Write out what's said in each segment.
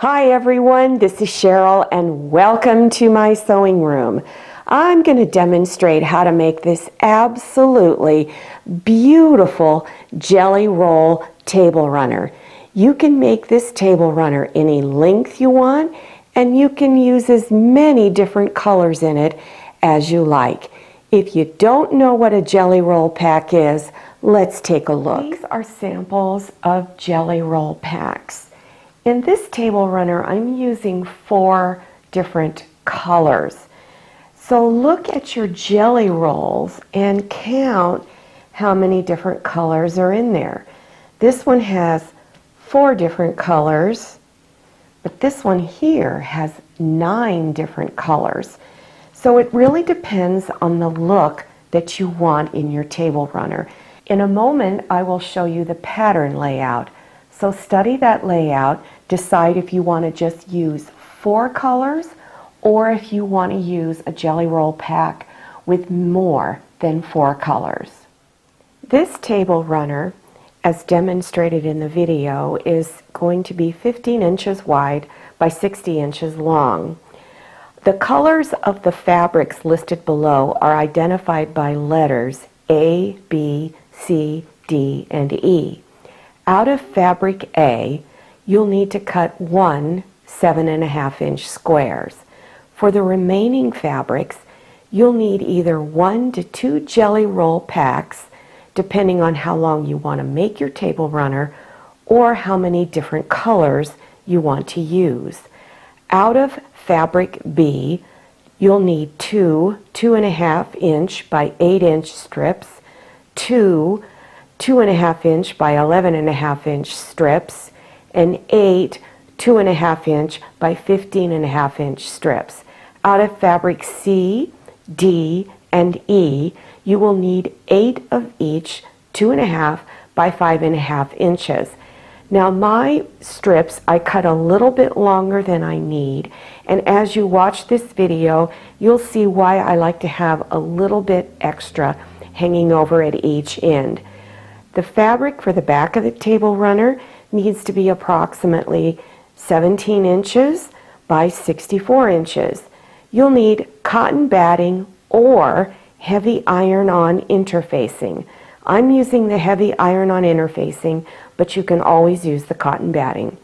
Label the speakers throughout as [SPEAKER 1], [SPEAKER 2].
[SPEAKER 1] Hi everyone, this is Cheryl and welcome to my sewing room. I'm going to demonstrate how to make this absolutely beautiful jelly roll table runner. You can make this table runner any length you want, and you can use as many different colors in it as you like. If you don't know what a jelly roll pack is, let's take a look. These are samples of jelly roll packs. In this table runner, I'm using 4 different colors. So look at your jelly rolls and count how many different colors are in there. This one has 4 different colors, but this one here has 9 different colors. So it really depends on the look that you want in your table runner. In a moment, I will show you the pattern layout. So study that layout, decide if you want to just use 4 colors or if you want to use a jelly roll pack with more than 4 colors. This table runner, as demonstrated in the video, is going to be 15 inches wide by 60 inches long. The colors of the fabrics listed below are identified by letters A, B, C, D, and E. Out of fabric A, you'll need to cut 1 7.5-inch squares. For the remaining fabrics, you'll need either 1 to 2 jelly roll packs, depending on how long you want to make your table runner or how many different colors you want to use. Out of fabric B, you'll need 2 2.5-inch by 8-inch strips, 2 2.5-inch by 11.5-inch strips, and 8 2.5-inch by 15.5-inch strips. Out of fabric C, D, and E, you will need 8 of each 2.5 by 5.5 inches. Now my strips, I cut a little bit longer than I need, and as you watch this video, you'll see why I like to have a little bit extra hanging over at each end. The fabric for the back of the table runner needs to be approximately 17 inches by 64 inches. You'll need cotton batting or heavy iron-on interfacing. I'm using the heavy iron-on interfacing, but you can always use the cotton batting.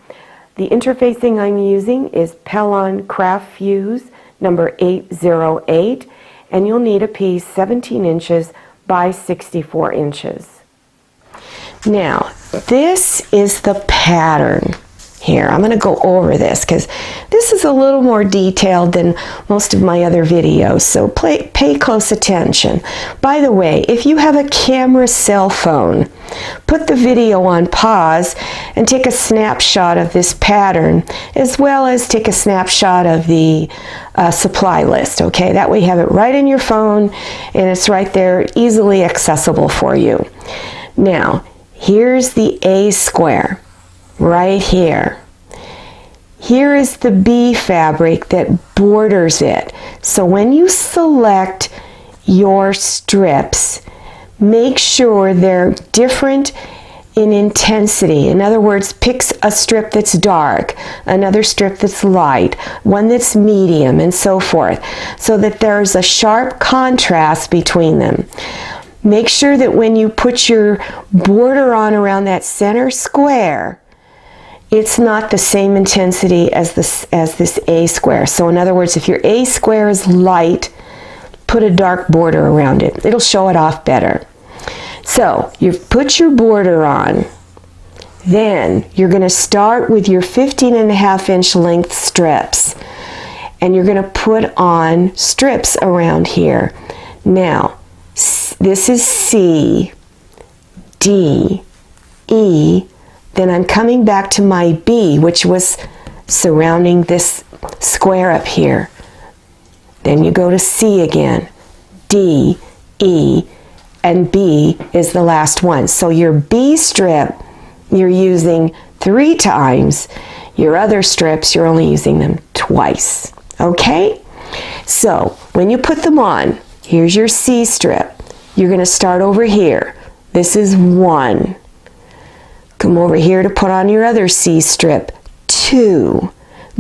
[SPEAKER 1] The interfacing I'm using is Pellon Craft Fuse number 808, and you'll need a piece 17 inches by 64 inches. Now, this is the pattern here. I'm going to go over this because this is a little more detailed than most of my other videos, so pay close attention. By the way, if you have a camera cell phone, put the video on pause and take a snapshot of this pattern, as well as take a snapshot of the supply list, okay? That way you have it right in your phone and it's right there, easily accessible for you. Now, here's the A square, right here. Here is the B fabric that borders it. So when you select your strips, make sure they're different in intensity. In other words, pick a strip that's dark, another strip that's light, one that's medium, and so forth, so that there's a sharp contrast between them. Make sure that when you put your border on around that center square, it's not the same intensity as this A square. So in other words, if your A square is light, put a dark border around it. It'll show it off better. So you put your border on, then you're going to start with your 15.5-inch length strips, and you're going to put on strips around here. Now, this is C, D, E, then I'm coming back to my B, which was surrounding this square up here. Then you go to C again, D, E, and B is the last one. So your B strip, you're using 3 times. Your other strips, you're only using them twice, okay? So when you put them on, here's your C strip. You're going to start over here. This is 1. Come over here to put on your other C strip, 2.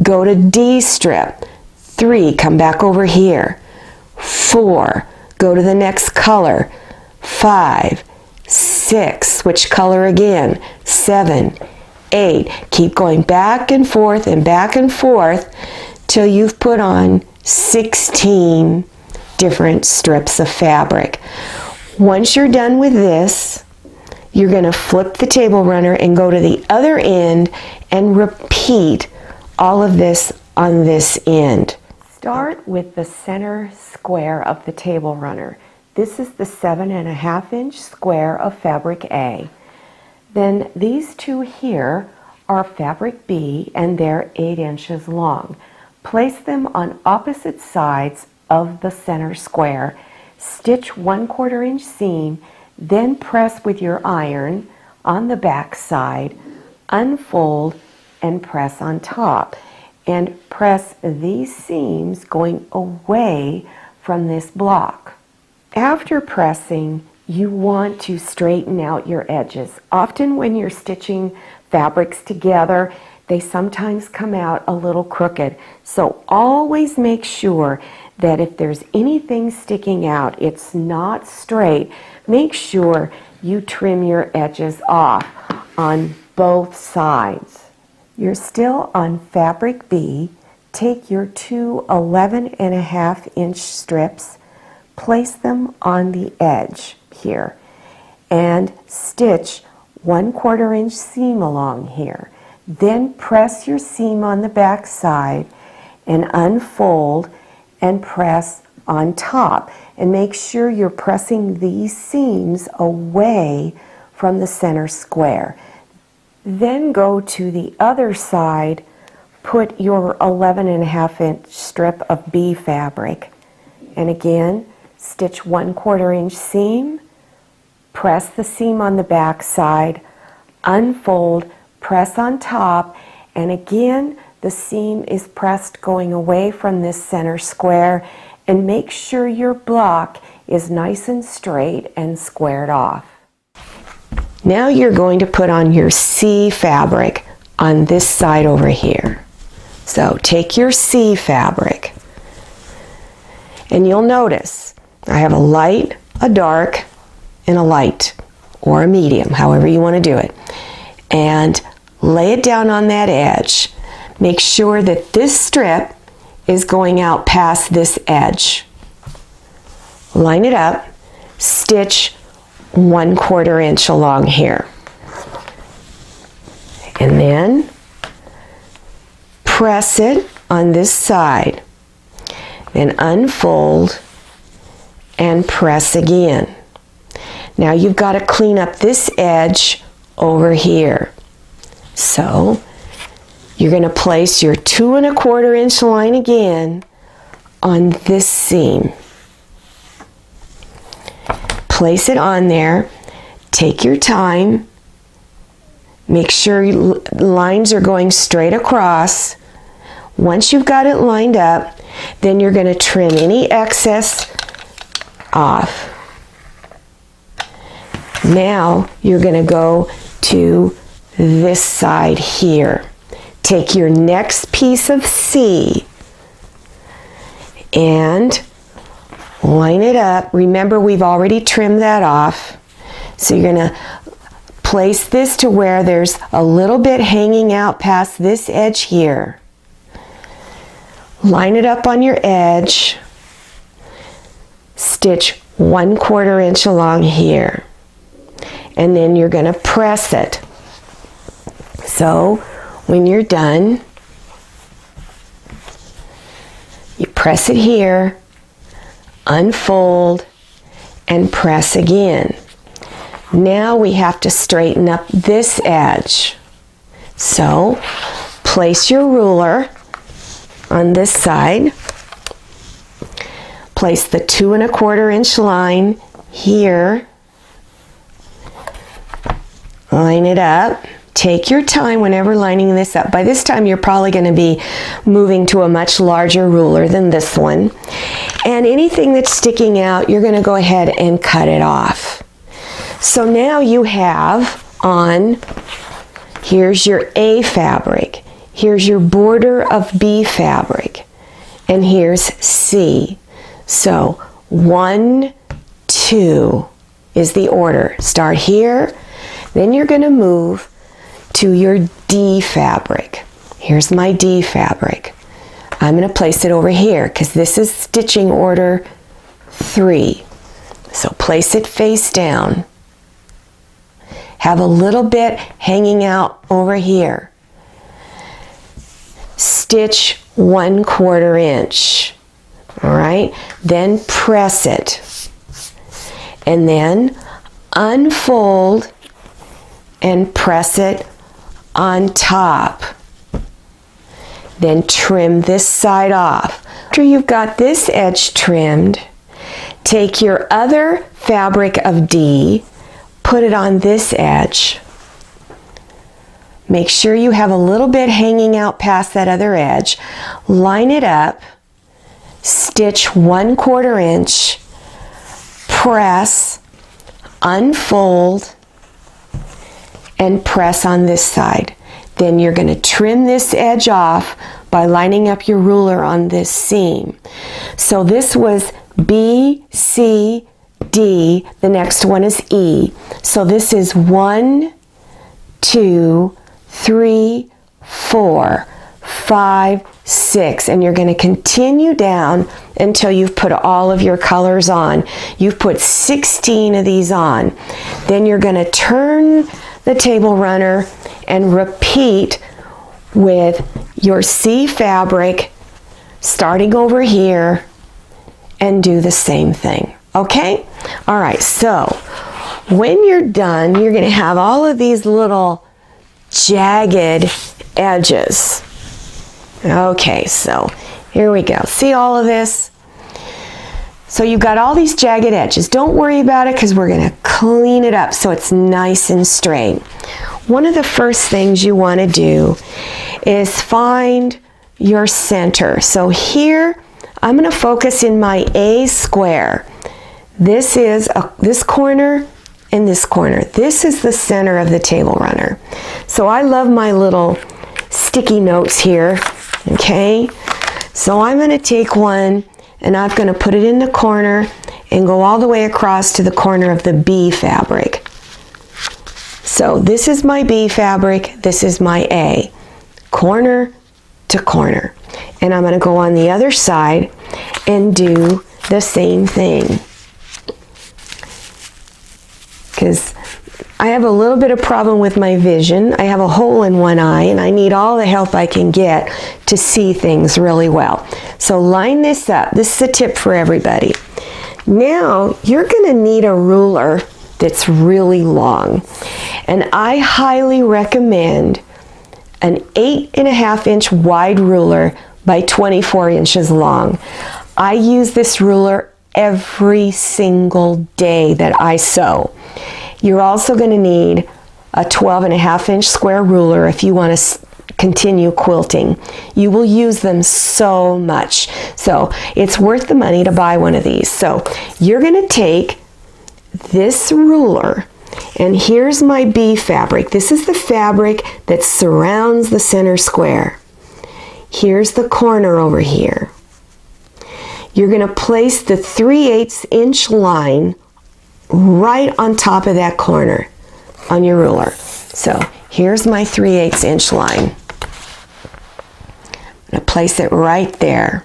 [SPEAKER 1] go to D strip. 3, come back over here. 4, go to the next color. 5, 6, switch color again. 7, 8, keep going back and forth till you've put on 16 different strips of fabric. Once you're done with this, you're going to flip the table runner and go to the other end and repeat all of this on this end. Start with the center square of the table runner. This is the 7.5 inch square of fabric A. Then these two here are fabric B and they're 8 inches long. Place them on opposite sides of the center square. Stitch 1/4 inch seam, then press with your iron on the back side, unfold and press on top. And press these seams going away from this block. After pressing, you want to straighten out your edges. Often when you're stitching fabrics together, they sometimes come out a little crooked. So always make sure that if there's anything sticking out, it's not straight. Make sure you trim your edges off on both sides. You're still on fabric B. Take your two 11.5 inch strips, place them on the edge here, and stitch 1/4 inch seam along here. Then press your seam on the back side and unfold and press on top. And make sure you're pressing these seams away from the center square. Then go to the other side, put your 11.5 inch strip of B fabric, and again stitch 1/4 inch seam, press the seam on the back side, unfold, press on top, and again the seam is pressed going away from this center square, and make sure your block is nice and straight and squared off. Now you're going to put on your C fabric on this side over here. So take your C fabric, and you'll notice I have a light, a dark, and a light, or a medium, however you want to do it. And lay it down on that edge. Make sure that this strip is going out past this edge. Line it up, stitch 1/4 inch along here, and then press it on this side, then unfold and press again. Now you've got to clean up this edge over here, so you're going to place your 2¼ inch line again on this seam. Place it on there, take your time, make sure your lines are going straight across. Once you've got it lined up, then you're going to trim any excess off. Now you're going to go to this side here. Take your next piece of C and line it up. Remember, we've already trimmed that off. So you're going to place this to where there's a little bit hanging out past this edge here. Line it up on your edge. Stitch 1/4 inch along here. And then you're going to press it. So when you're done, you press it here, unfold, and press again. Now we have to straighten up this edge. So place your ruler on this side, place the 2¼ inch line here, line it up. Take your time whenever lining this up. By this time you're probably going to be moving to a much larger ruler than this one. And anything that's sticking out, you're going to go ahead and cut it off. So now you have on, here's your A fabric. Here's your border of B fabric, and here's C. So 1, 2 is the order. Start here, then you're going to move to your D fabric. Here's my D fabric. I'm going to place it over here because this is stitching order 3. So place it face down. Have a little bit hanging out over here. Stitch 1/4 inch. All right, then press it. And then unfold and press it on top. Then trim this side off. After you've got this edge trimmed, take your other fabric of D, put it on this edge. Make sure you have a little bit hanging out past that other edge. Line it up, stitch 1/4 inch, press, unfold, and press on this side. Then you're going to trim this edge off by lining up your ruler on this seam. So this was B, C, D. The next one is E. So this is 1, 2, 3, 4, 5, 6. And you're going to continue down until you've put all of your colors on. You've put 16 of these on. Then you're going to turn the table runner and repeat with your C fabric starting over here and do the same thing. Okay? All right, so when you're done, you're going to have all of these little jagged edges. Okay, so here we go. See all of this? So you've got all these jagged edges. Don't worry about it because we're going to clean it up so it's nice and straight. One of the first things you want to do is find your center. So here I'm going to focus in my A square. This is this corner and this corner. This is the center of the table runner. So I love my little sticky notes here. Okay, so I'm going to take one and I'm going to put it in the corner and go all the way across to the corner of the B fabric. So this is my B fabric, this is my A, corner to corner. And I'm going to go on the other side and do the same thing. Because I have a little bit of problem with my vision. I have a hole in one eye and I need all the help I can get to see things really well. So line this up. This is a tip for everybody. Now you're going to need a ruler that's really long. And I highly recommend an 8.5 inch wide ruler by 24 inches long. I use this ruler every single day that I sew. You're also going to need a 12.5 inch square ruler if you want to continue quilting. You will use them so much. So it's worth the money to buy one of these. So you're going to take this ruler, and here's my B fabric. This is the fabric that surrounds the center square. Here's the corner over here. You're going to place the 3/8 inch line right on top of that corner on your ruler. So here's my 3/8 inch line. I'm going to place it right there.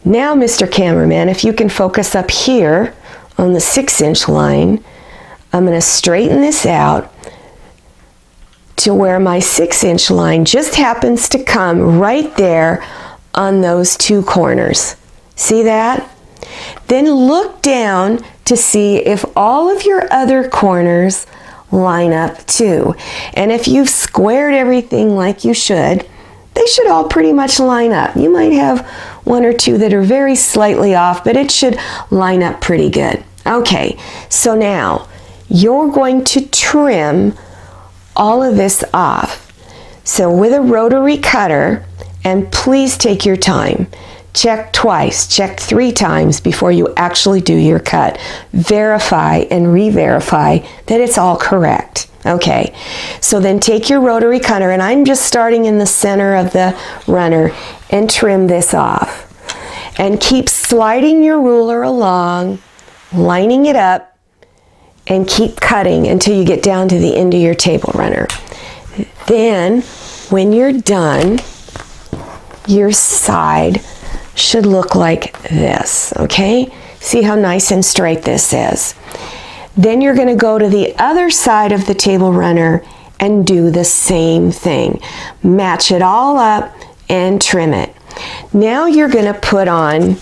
[SPEAKER 1] Now, Mr. Cameraman, if you can focus up here on the 6 inch line, I'm going to straighten this out to where my 6 inch line just happens to come right there on those two corners. See that? Then look down to see if all of your other corners line up too. And if you've squared everything like you should, they should all pretty much line up. You might have one or two that are very slightly off, but it should line up pretty good. Okay, so now you're going to trim all of this off. So with a rotary cutter, and please take your time. Check twice, check 3 times before you actually do your cut. Verify and re-verify that it's all correct. Okay, so then take your rotary cutter, and I'm just starting in the center of the runner, and trim this off. And keep sliding your ruler along, lining it up, and keep cutting until you get down to the end of your table runner. Then, when you're done, your side should look like this, okay? See how nice and straight this is. Then you're going to go to the other side of the table runner and do the same thing. Match it all up and trim it. Now you're going to put on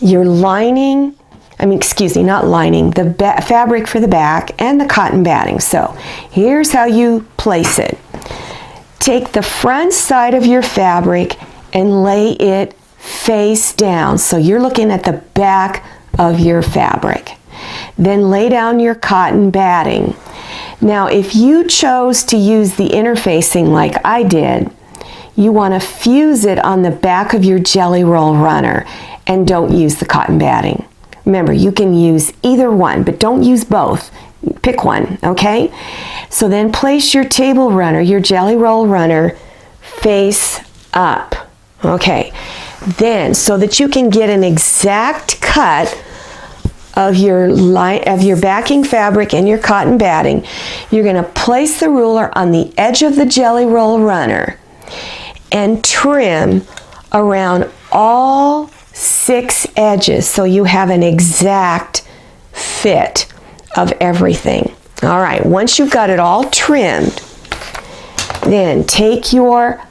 [SPEAKER 1] your lining, not lining, the fabric for the back and the cotton batting. So here's how you place it. Take the front side of your fabric and lay it face down. So you're looking at the back of your fabric. Then lay down your cotton batting. Now, if you chose to use the interfacing like I did, you want to fuse it on the back of your jelly roll runner and don't use the cotton batting. Remember, you can use either one, but don't use both. Pick one, okay? So then place your table runner, your jelly roll runner, face up. Okay. Then, so that you can get an exact cut of your backing fabric and your cotton batting, you're going to place the ruler on the edge of the jelly roll runner and trim around all 6 edges so you have an exact fit of everything. All right, once you've got it all trimmed, then take your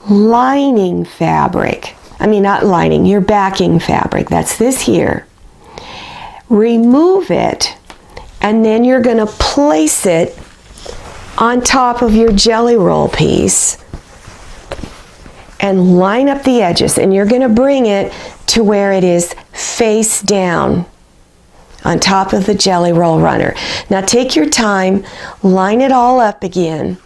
[SPEAKER 1] lining fabric, your backing fabric, that's this here. Remove it, and then you're going to place it on top of your jelly roll piece and line up the edges, and you're going to bring it to where it is face down on top of the jelly roll runner. Now take your time, line it all up again.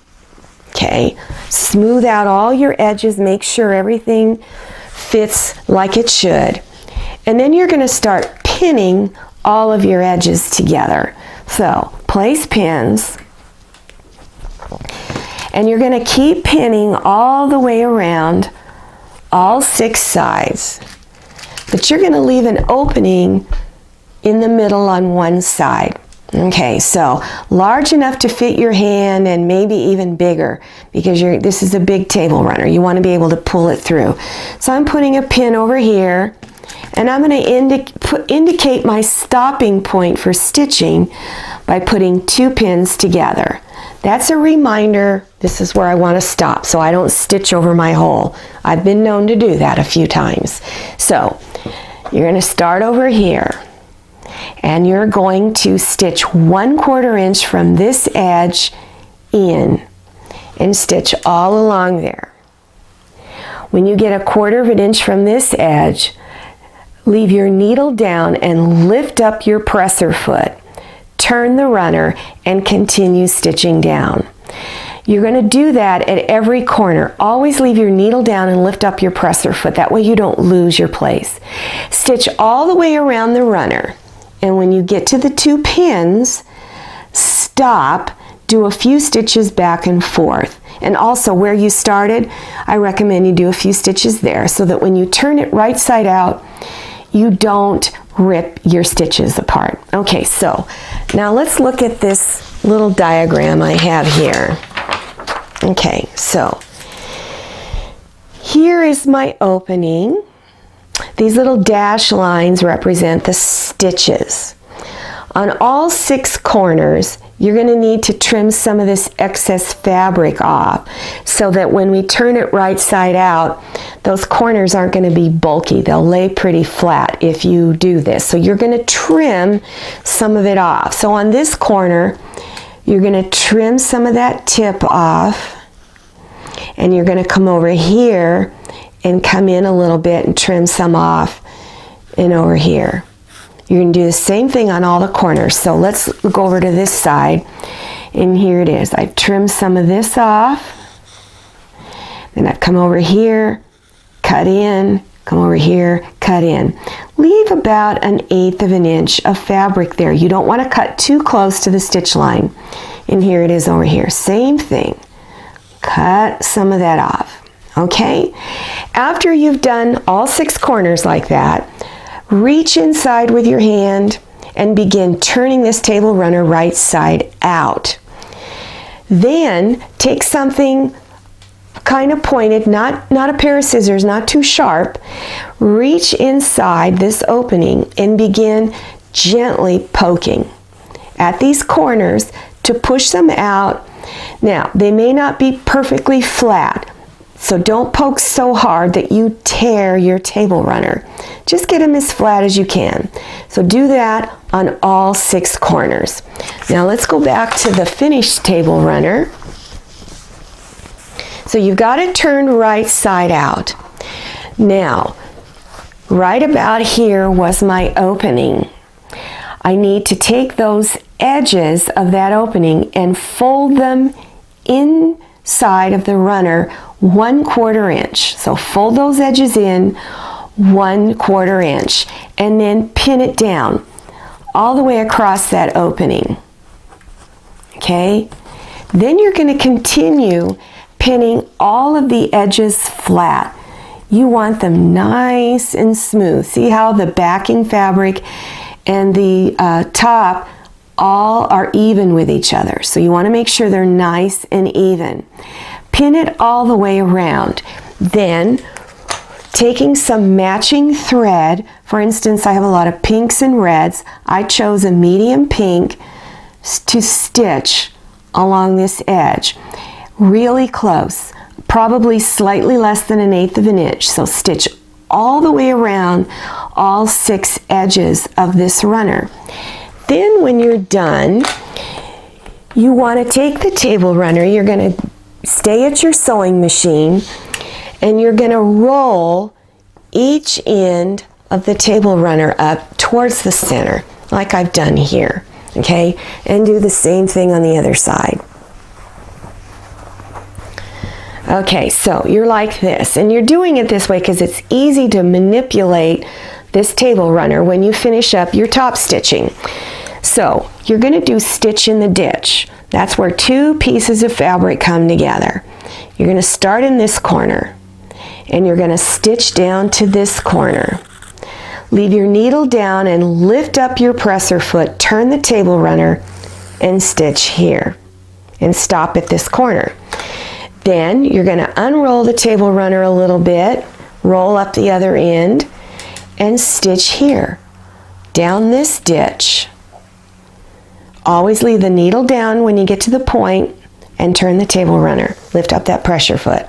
[SPEAKER 1] Okay, smooth out all your edges, make sure everything fits like it should. And then you're going to start pinning all of your edges together. So place pins, and you're going to keep pinning all the way around all 6 sides. But you're going to leave an opening in the middle on one side. Okay, so large enough to fit your hand and maybe even bigger, because this is a big table runner. You want to be able to pull it through. So I'm putting a pin over here, and I'm going to indicate my stopping point for stitching by putting 2 pins together. That's a reminder this is where I want to stop so I don't stitch over my hole. I've been known to do that a few times. So you're going to start over here, and you're going to stitch 1/4 inch from this edge in and stitch all along there. When you get 1/4 inch from this edge, leave your needle down and lift up your presser foot. Turn the runner and continue stitching down. You're going to do that at every corner. Always leave your needle down and lift up your presser foot. That way you don't lose your place. Stitch all the way around the runner. And when you get to the 2 pins, stop, do a few stitches back and forth. And also where you started, I recommend you do a few stitches there so that when you turn it right side out, you don't rip your stitches apart. Okay, so now let's look at this little diagram I have here. Okay, so here is my opening. These little dash lines represent the stitches. On all 6 corners, you're going to need to trim some of this excess fabric off so that when we turn it right side out, those corners aren't going to be bulky. They'll lay pretty flat if you do this. So you're going to trim some of it off. So on this corner, you're going to trim some of that tip off, and you're going to come over here and come in a little bit and trim some off and over here. You're going to do the same thing on all the corners. So let's go over to this side, and here it is. I've trimmed some of this off, then I've come over here, cut in, come over here, cut in. Leave about 1/8 of an inch of fabric there. You don't want to cut too close to the stitch line. And here it is over here. Same thing. Cut some of that off. Okay? After you've done all 6 corners like that, reach inside with your hand and begin turning this table runner right side out. Then take something kind of pointed, not a pair of scissors, not too sharp. Reach inside this opening and begin gently poking at these corners to push them out. Now, they may not be perfectly flat, so don't poke so hard that you tear your table runner. Just get them as flat as you can. So do that on all 6 corners. Now let's go back to the finished table runner. So you've got it turned right side out. Now, right about here was my opening. I need to take those edges of that opening and fold them inside of the runner 1/4 inch. So fold those edges in 1/4 inch and then pin it down all the way across that opening. Okay? Then you're going to continue pinning all of the edges flat. You want them nice and smooth. See how the backing fabric and the top all are even with each other. So you want to make sure they're nice and even. Pin it all the way around. Then taking some matching thread, for instance, I have a lot of pinks and reds. I chose a medium pink to stitch along this edge. Really close, probably slightly less than 1/8 of an inch. So stitch all the way around all 6 edges of this runner. Then when you're done, you want to take the table runner, you're going to stay at your sewing machine, and you're going to roll each end of the table runner up towards the center, like I've done here, okay? And do the same thing on the other side. Okay, so you're like this, and you're doing it this way because it's easy to manipulate this table runner when you finish up your top stitching. So you're going to do stitch in the ditch. That's where 2 pieces of fabric come together. You're going to start in this corner, and you're going to stitch down to this corner. Leave your needle down and lift up your presser foot, turn the table runner, and stitch here, and stop at this corner. Then you're going to unroll the table runner a little bit, roll up the other end, and stitch here, down this ditch. Always leave the needle down when you get to the point and turn the table runner. Lift up that pressure foot.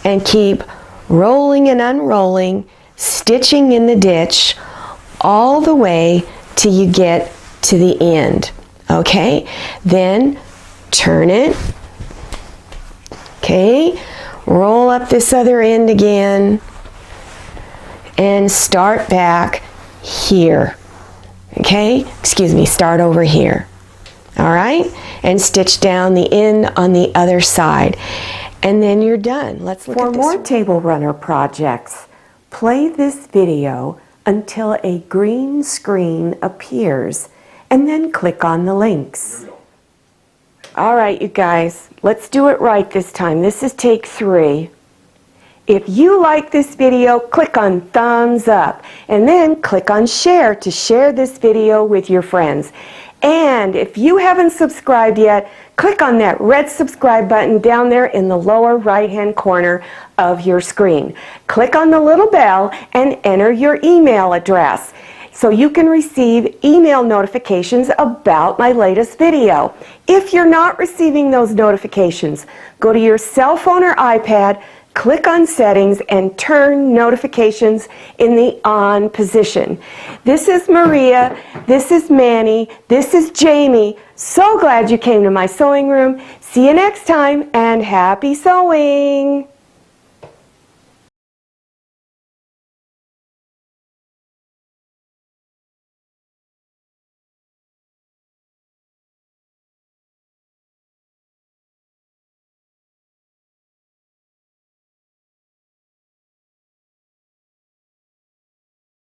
[SPEAKER 1] And keep rolling and unrolling, stitching in the ditch all the way till you get to the end. Okay? Then turn it. Okay, roll up this other end again and start back here. Okay, excuse me, start over here. All right, and stitch down the end on the other side. And then you're done. Let's look at this. For more table runner projects, play this video until a green screen appears and then click on the links. All right, you guys, let's do it right this time. This is take 3. If you like this video, click on thumbs up and then click on share to share this video with your friends. And if you haven't subscribed yet, click on that red subscribe button down there in the lower right-hand corner of your screen. Click on the little bell and enter your email address so you can receive email notifications about my latest video. If you're not receiving those notifications, go to your cell phone or iPad, click on settings, and turn notifications in the on position. This is Maria, this is Manny, this is Jamie. So glad you came to my sewing room. See you next time, and happy sewing!